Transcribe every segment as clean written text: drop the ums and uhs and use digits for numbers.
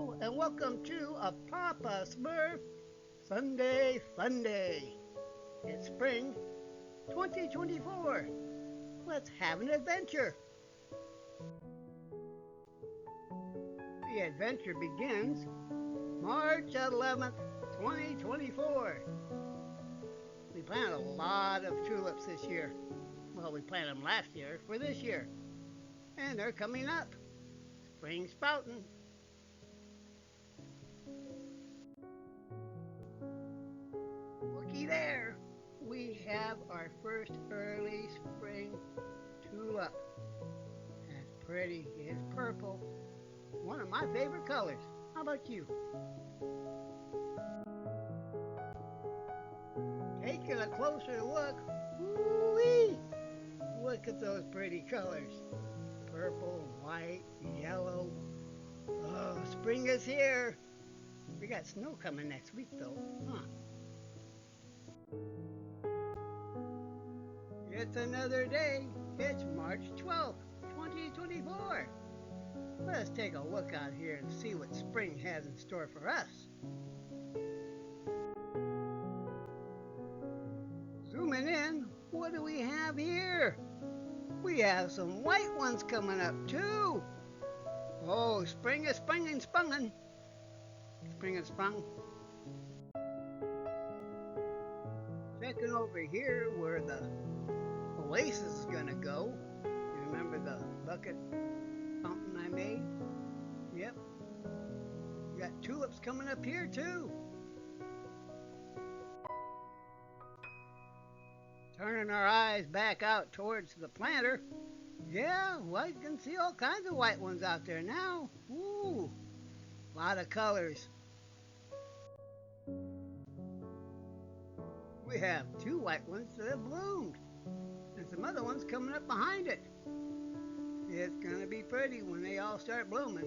Hello and welcome to a Papa Smurf Sunday Funday. It's spring 2024. Let's have an adventure. The adventure begins March 11th, 2024. We planted a lot of tulips this year. Well, we planted them last year for this year. And they're coming up. Spring sprouting. Looky there. We have our first early spring tulip. That's pretty. It's purple. One of my favorite colors. How about you? Taking a closer look. Woo-wee! Look at those pretty colors. Purple, white, yellow. Oh, spring is here. We got snow coming next week though, huh? It's another day. It's March 12th, 2024. Let's take a look out here and see what spring has in store for us. Zooming in, what do we have here? We have some white ones coming up too. Oh, spring is springing, spunging. Spring is sprung. Checking over here where the oasis is gonna go. You remember the bucket fountain I made? Yep. We got tulips coming up here too. Turning our eyes back out towards the planter. Yeah, well, you can see all kinds of white ones out there now. Ooh, a lot of colors. We have two white ones that have bloomed, and some other ones coming up behind it. It's gonna be pretty when they all start blooming.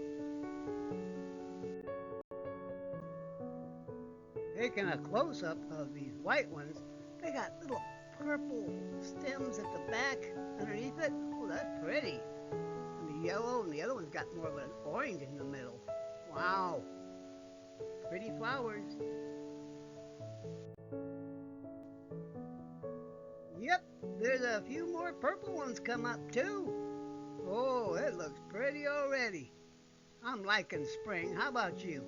Taking a close-up of these white ones, they got little purple stems at the back underneath it. Oh, that's pretty. And the yellow, and the other one's got more of an orange in the middle. Wow. Pretty flowers. Yep, there's a few more purple ones come up too. Oh, it looks pretty already. I'm liking spring. How about you?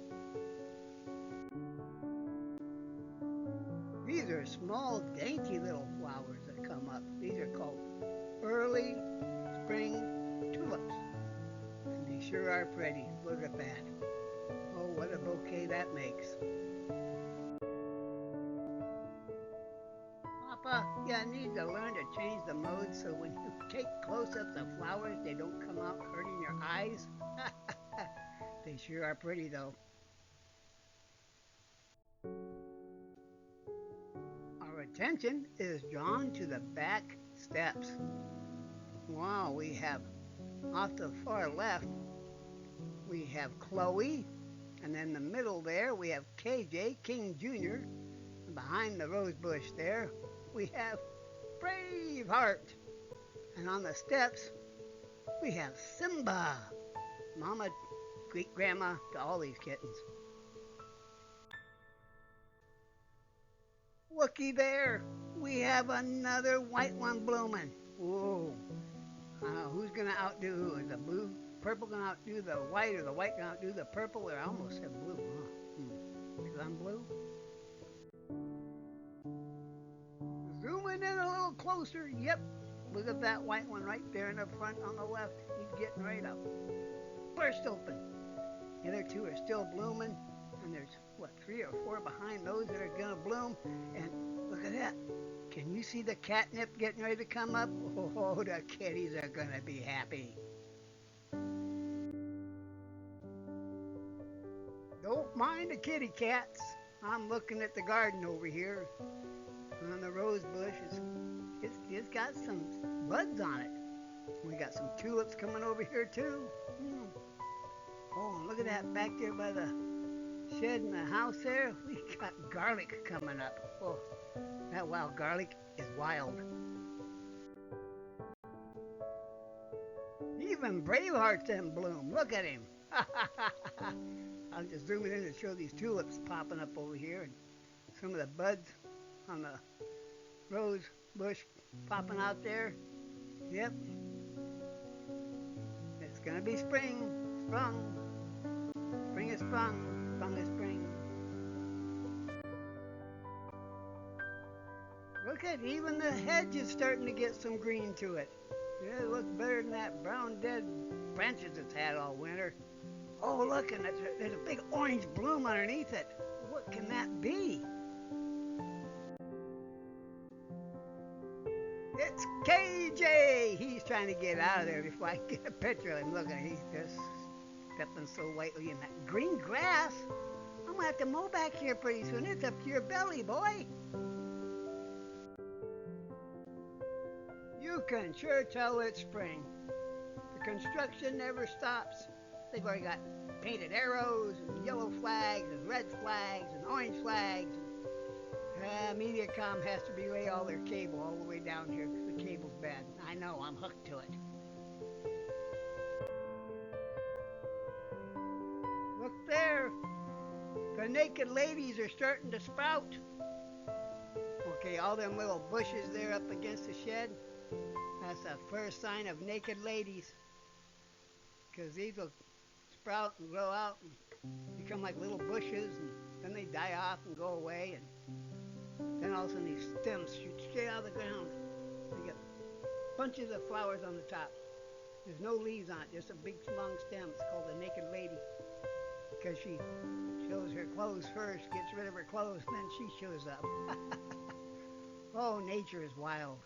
These are small, dainty little flowers that come up. These are called early spring tulips. And they sure are pretty. Look at that. Oh, what a bouquet that makes. Papa, you need to learn to change the mode so when you take close-ups of flowers, they don't come out hurting your eyes. They sure are pretty though. Our attention is drawn to the back steps. Wow, we have off the far left, we have Chloe, and in the middle there we have KJ, King Jr., and behind the rose bush there we have Braveheart, and on the steps we have Simba, Mama, great grandma to all these kittens. Looky there, we have another white one blooming. Whoa. Who's gonna outdo who? Is the blue, purple gonna outdo the white, or the white gonna outdo the purple? Or I almost said blue, huh? Because I'm blue. Zooming in a little closer. Yep, look at that white one right there in the front on the left. He's getting right up. Burst open. The other two are still blooming, and there's what, 3 or 4 behind those that are gonna bloom. And look at that. Can you see the catnip getting ready to come up? Oh, the kitties are gonna be happy. Don't mind the kitty cats. I'm looking at the garden over here. On the rose bush, it's got some buds on it. We got some tulips coming over here too. Oh, and look at that back there by the shed in the house there. We got garlic coming up. Oh, that wild garlic is wild. Even Braveheart's in bloom. Look at him. I'm just zooming in to show these tulips popping up over here and some of the buds on the rose bush popping out there. Yep, it's gonna be spring, sprung. Spring is sprung, sprung is spring. Look at even the hedge is starting to get some green to it. Yeah, it looks better than that brown dead branches it's had all winter. Oh, look, and there's a big orange bloom underneath it. What can that be? It's KJ! He's trying to get out of there before I get a picture of him. Look at him, he's just stepping so lightly in that green grass. I'm going to have to mow back here pretty soon. It's up to your belly, boy. You can sure tell it's spring. The construction never stops. They've already got painted arrows and yellow flags and red flags and orange flags. Mediacom has to relay all their cable all the way down here because the cable's bad. I know, I'm hooked to it. Look there. The naked ladies are starting to sprout. Okay, all them little bushes there up against the shed, that's the first sign of naked ladies. Because these will sprout and grow out and become like little bushes, and then they die off and go away, and then all of a sudden these stems shoot straight out of the ground. They get bunches of flowers on the top. There's no leaves on it, just a big long stem. It's called a naked lady because she shows her clothes first, gets rid of her clothes, and then she shows up. Oh, nature is wild.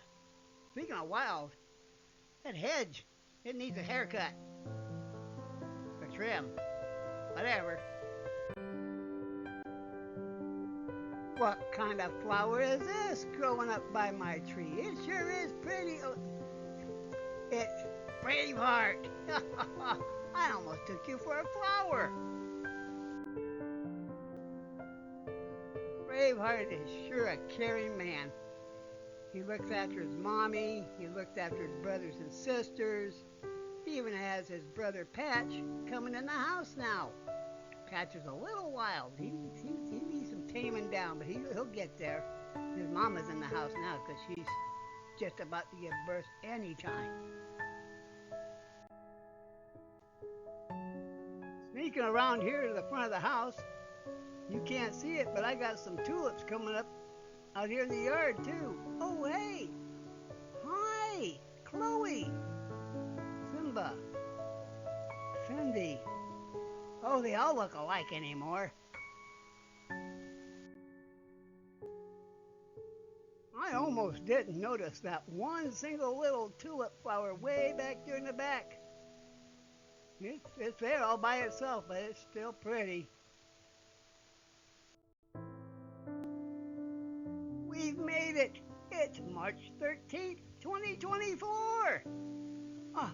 Speaking of wild, that hedge, it needs a haircut. A trim. Whatever. What kind of flower is this growing up by my tree? It sure is pretty. Oh, it's Braveheart. I almost took you for a flower. Braveheart is sure a caring man. He looks after his mommy, he looks after his brothers and sisters. He even has his brother Patch coming in the house now. Patch is a little wild. He needs some taming down, but he'll get there. His mama's in the house now because she's just about to give birth anytime. Sneaking around here to the front of the house, you can't see it, but I got some tulips coming up out here in the yard too. Oh, hey! Hi! Chloe! Simba! Funday! Oh, they all look alike anymore. I almost didn't notice that one single little tulip flower way back there in the back. It's there all by itself, but it's still pretty. We've made it! It's March 13th, 2024! Ah,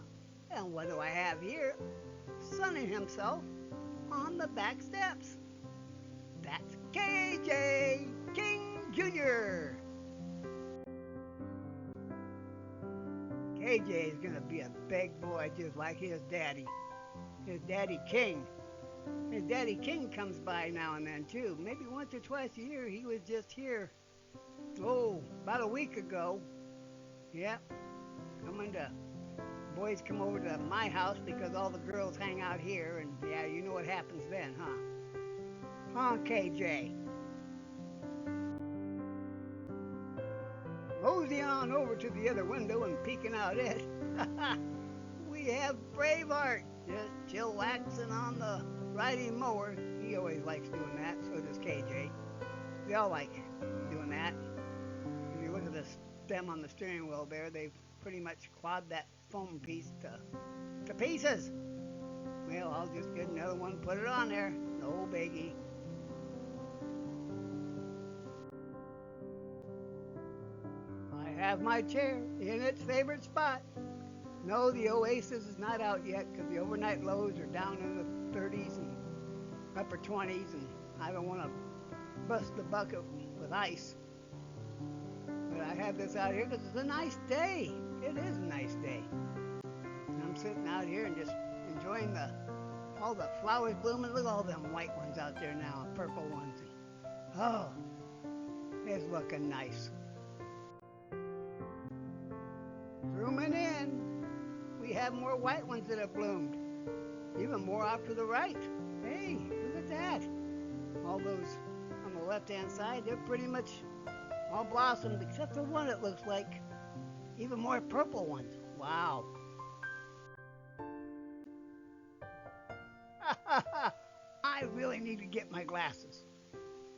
and what do I have here? Sunning himself on the back steps. That's KJ King Jr. KJ is gonna be a big boy just like his daddy. His daddy King. His daddy King comes by now and then too. Maybe once or twice a year. He was just here. Oh, about a week ago. Yep. Boys come over to my house because all the girls hang out here, and yeah, you know what happens then, huh? Huh, KJ? Mosey on over to the other window and peeking out it. We have Braveheart just chillaxing on the riding mower. He always likes doing that, so does KJ. They all like doing that. If you look at the stem on the steering wheel there, they've pretty much clawed that foam piece to pieces. Well, I'll just get another one, put it on there. No biggie. I have my chair in its favorite spot. No, the Oasis is not out yet because the overnight lows are down in the 30s and upper 20s, and I don't want to bust the bucket with ice. But I have this out here because it's a nice day. It is a nice day. And I'm sitting out here and just enjoying all the flowers blooming. Look at all them white ones out there now, purple ones. Oh, it's looking nice. Zooming in, we have more white ones that have bloomed. Even more off to the right. Hey, look at that. All those on the left-hand side, they're pretty much all blossomed except for one that looks like even more purple ones. Wow. I really need to get my glasses.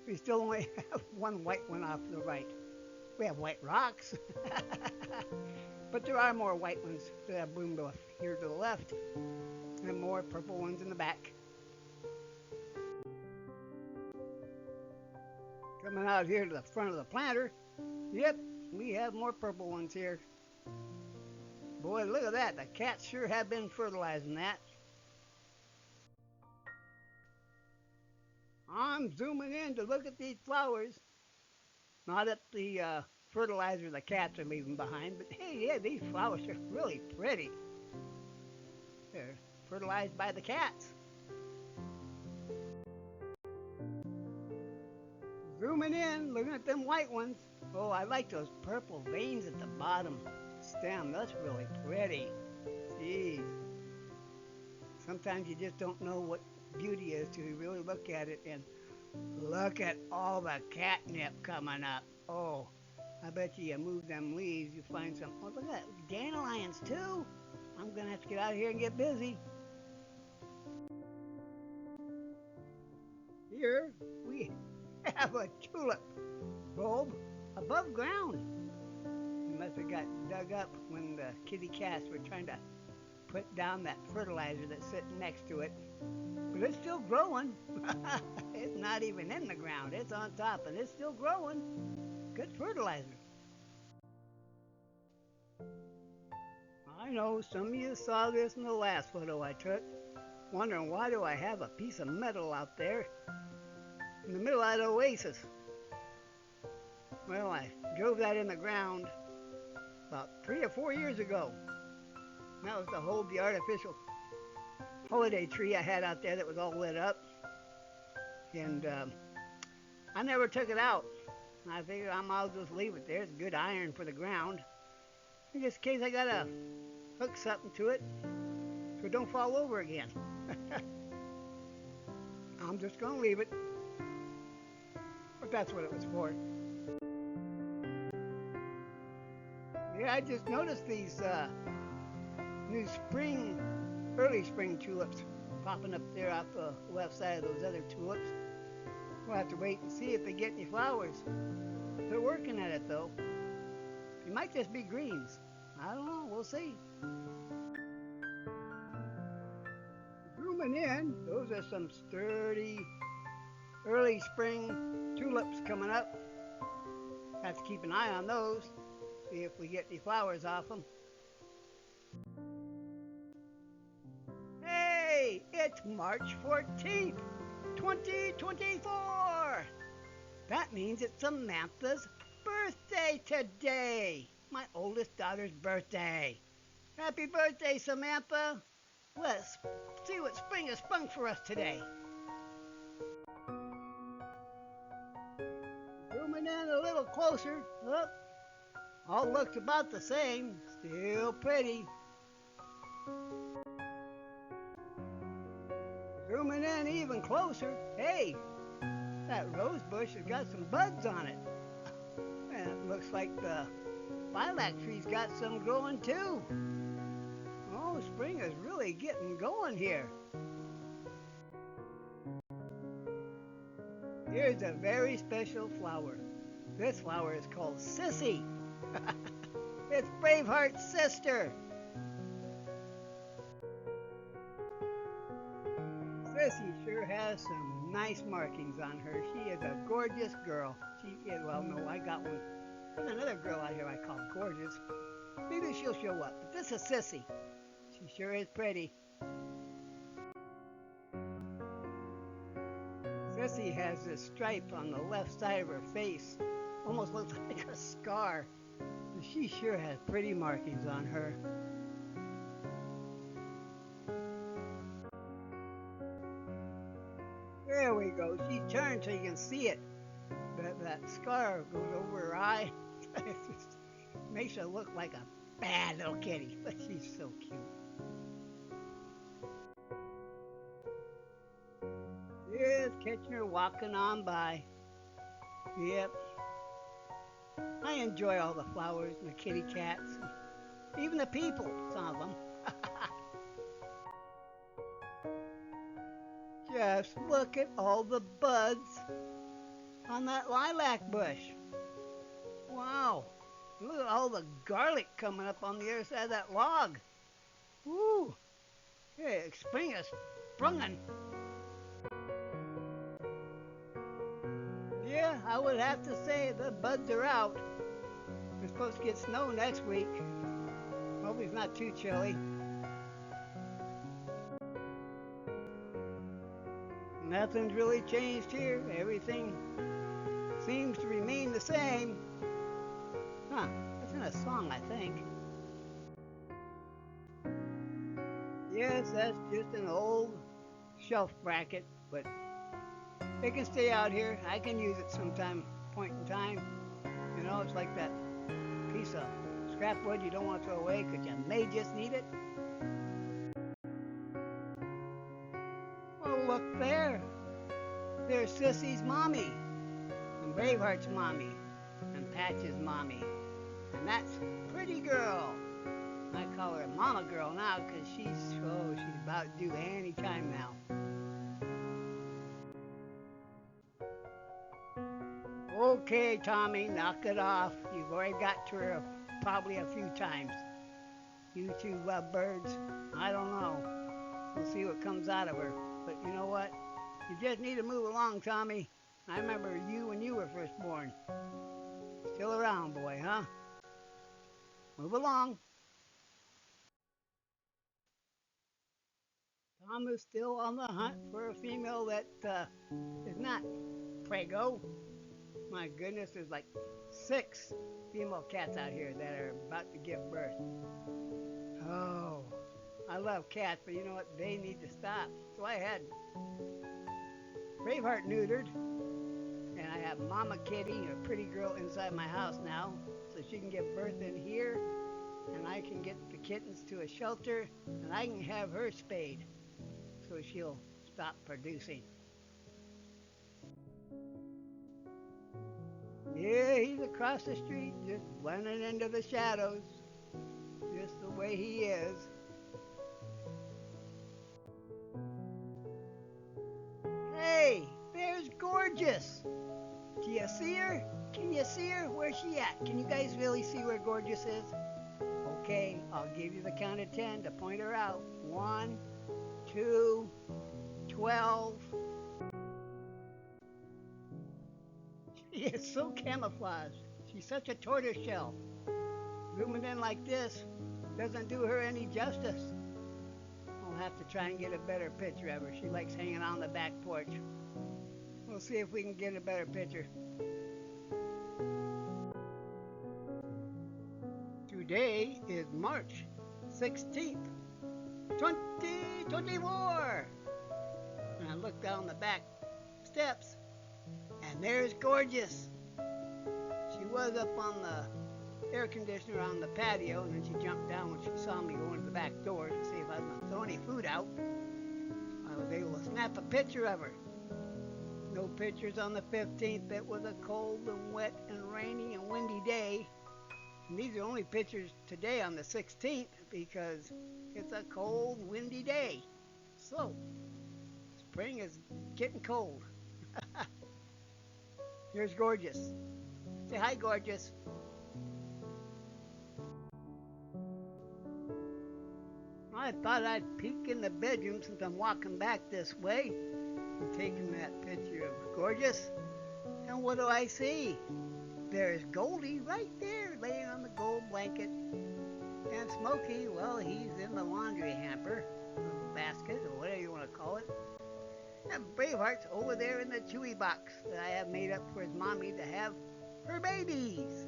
We still only have one white one off to the right. We have white rocks. But there are more white ones that have bloomed off here to the left and more purple ones in the back. Coming out here to the front of the planter, yep, we have more purple ones here. Boy, look at that. The cats sure have been fertilizing that. I'm zooming in to look at these flowers. Not at the fertilizer the cats are leaving behind, but hey, yeah, these flowers are really pretty. They're fertilized by the cats. Zooming in, looking at them white ones. Oh, I like those purple veins at the bottom stem. That's really pretty. Jeez. Sometimes you just don't know what beauty is till you really look at it. And look at all the catnip coming up. Oh, I bet you move them leaves, you find some. Oh, look at that. Dandelions, too. I'm going to have to get out of here and get busy. Here we have a tulip bulb above ground. It must have got dug up when the kitty cats were trying to put down that fertilizer that's sitting next to it. But it's still growing. It's not even in the ground. It's on top and it's still growing. Good fertilizer. I know some of you saw this in the last photo I took, wondering why do I have a piece of metal out there in the middle of the oasis. Well, I drove that in the ground about 3 or 4 years ago. That was to hold the artificial holiday tree I had out there that was all lit up. And I never took it out. I figured I might as well just leave it there. It's good iron for the ground. In just case I gotta hook something to it so it don't fall over again. I'm just gonna leave it. But that's what it was for. Yeah, I just noticed these new early spring tulips popping up there off the left side of those other tulips. We'll have to wait and see if they get any flowers. They're working at it though. They might just be greens. I don't know, we'll see. Zooming in, those are some sturdy early spring tulips coming up. Have to keep an eye on those, see if we get any flowers off them. Hey, it's March 14th, 2024. That means it's Samantha's birthday today. My oldest daughter's birthday. Happy birthday, Samantha. Let's see what spring has sprung for us today. Zooming in a little closer. Look, all looks about the same. Still pretty. Zooming in even closer. Hey, that rose bush has got some buds on it. And it looks like the lilac tree's got some growing too. Oh, spring is really getting going here. Here's a very special flower. This flower is called Sissy. It's Braveheart's sister. Sissy sure has some nice markings on her. She is a gorgeous girl. She is, well, no, I got one. There's another girl out here I call gorgeous. Maybe she'll show up. But this is Sissy. She sure is pretty. Sissy has this stripe on the left side of her face. Almost looks like a scar. But she sure has pretty markings on her. There we go. She's turned so you can see it. That scar goes over her eye. It just makes her look like a bad little kitty, but she's so cute. Just catching her walking on by. Yep. I enjoy all the flowers and the kitty cats, and even the people, some of them. Just look at all the buds on that lilac bush. Wow. Look at all the garlic coming up on the other side of that log. Woo. Yeah, spring is sprungin'. Yeah, I would have to say the buds are out. We're supposed to get snow next week. Hope it's not too chilly. Nothing's really changed here. Everything seems to remain the same. Huh, that's in a song, I think. Yes, that's just an old shelf bracket, but it can stay out here. I can use it sometime, point in time. You know, it's like that piece of scrap wood you don't want to throw away because you may just need it. Well, look there. There's Sissy's mommy, and Braveheart's mommy, and Patch's mommy. And that's Pretty Girl. I call her Mama Girl now because she's about due any time now. Okay, Tommy, knock it off. You've already got to her probably a few times. You two love birds. I don't know. We'll see what comes out of her. But you know what? You just need to move along, Tommy. I remember you when you were first born. Still around, boy, huh? Move along. Tom is still on the hunt for a female that is not prego. My goodness, there's like 6 female cats out here that are about to give birth. Oh, I love cats, but you know what? They need to stop. So I had Braveheart neutered, and I have Mama Kitty, a pretty girl, inside my house now, so she can give birth in here, and I can get the kittens to a shelter, and I can have her spayed, so she'll stop producing. Yeah, he's across the street, just blending into the shadows, just the way he is. Hey, there's Gorgeous. Do you see her? Can you see her? Where's she at? Can you guys really see where Gorgeous is? Okay, I'll give you the count of 10 to point her out. 1, 2, 12. She is so camouflaged. She's such a tortoiseshell. Zooming in like this doesn't do her any justice. I'll have to try and get a better picture of her. She likes hanging on the back porch. We'll see if we can get a better picture. Today is March 16th, 2024. And I look down the back steps, and there's Gorgeous. She was up on the air conditioner on the patio, and then she jumped down when she saw me go into the back door to see if I was going to throw any food out. I was able to snap a picture of her. No pictures on the 15th. It was a cold and wet and rainy and windy day. And these are only pictures today on the 16th because it's a cold, windy day. So, spring is getting cold. Here's Gorgeous. Say hi, Gorgeous. I thought I'd peek in the bedroom since I'm walking back this way and taking that picture of Gorgeous. And what do I see? There's Goldie right there laying on the gold blanket. And Smokey, well, he's in the laundry hamper, or basket, or whatever you want to call it. And Braveheart's over there in the chewy box that I have made up for his mommy to have her babies.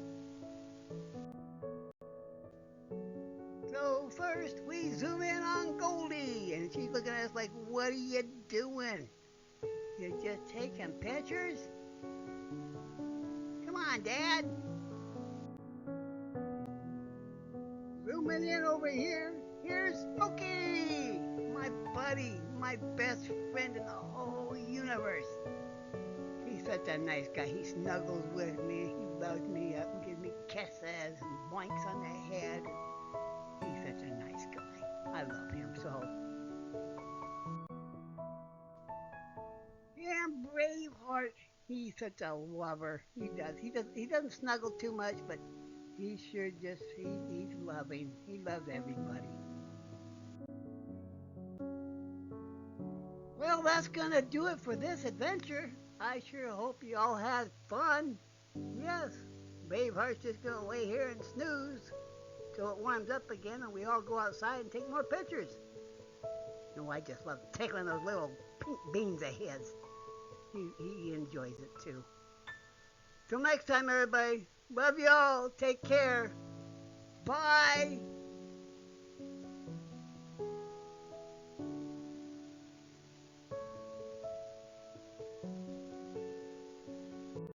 So first we zoom in on Goldie, and she's looking at us like, what are you doing? You're just taking pictures? Come on, Dad. Zooming in over here. Here's Smokey, my buddy, my best friend in the whole universe. He's such a nice guy. He snuggles with me. He loves me up and gives me kisses and boinks on the head. He's such a nice guy. I love him so. Yeah, Braveheart. He's such a lover. He doesn't snuggle too much, but he sure just he's loving. He loves everybody. Well, that's gonna do it for this adventure. I sure hope you all had fun. Yes, Braveheart's just gonna lay here and snooze till it warms up again and we all go outside and take more pictures. No, I just love tickling those little pink beans of his. He enjoys it too. Till next time, everybody. Love y'all. Take care.